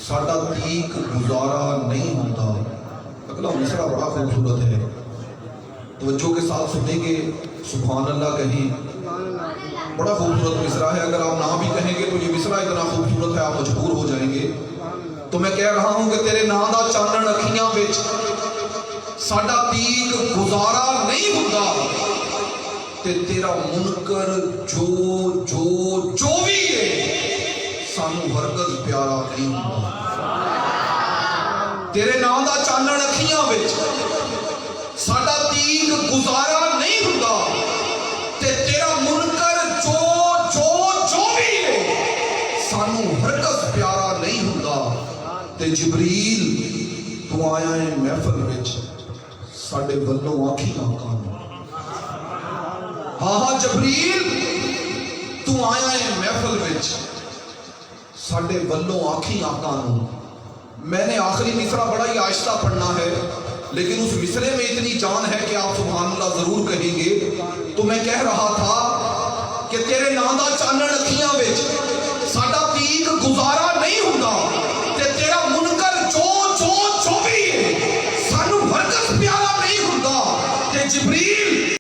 साडा तीक गुजारा नहीं होता। अगला मिसरा बड़ा खूबसूरत है, तवज्जो के साथ सुनेंगे, सुभान अल्लाह कहें। बड़ा खूबसूरत मिसरा है, अगर आप ना भी कहेंगे तो ये मिसरा इतना खूबसूरत है आप मजबूर हो जाएंगे। तो मैं कह रहा हूं कि तेरे नाम दा चानन अखियां विच साडा तीक गुजारा नहीं हुंदा ते तेरा मुनकर जो जो जो भी है सानू हरगज प्यारा नहीं हुंदा। तेरे नाम दा चानन अखियां विच साडा तीक गुजारा नहीं हुंदा ते तेरा मुनकर जो जो जो भी है सानू हरगज प्यारा नहीं हुंदा। ते जिबरील तू आया है महफिल विच साडे वल्लों आखी आका नूं। हाँ हाँ जबरील तू आया है महफिल विच साडे वल्लों आखी आका नूं। मैंने आखिरी मिसरा बड़ा ही आहिस्ता पढ़ना है, लेकिन उस मिसरे में इतनी जान है कि आप सुभान अल्लाह जरूर कहेंगे। तो मैं कह रहा था कि तेरे नाम दा चानन अखियां विच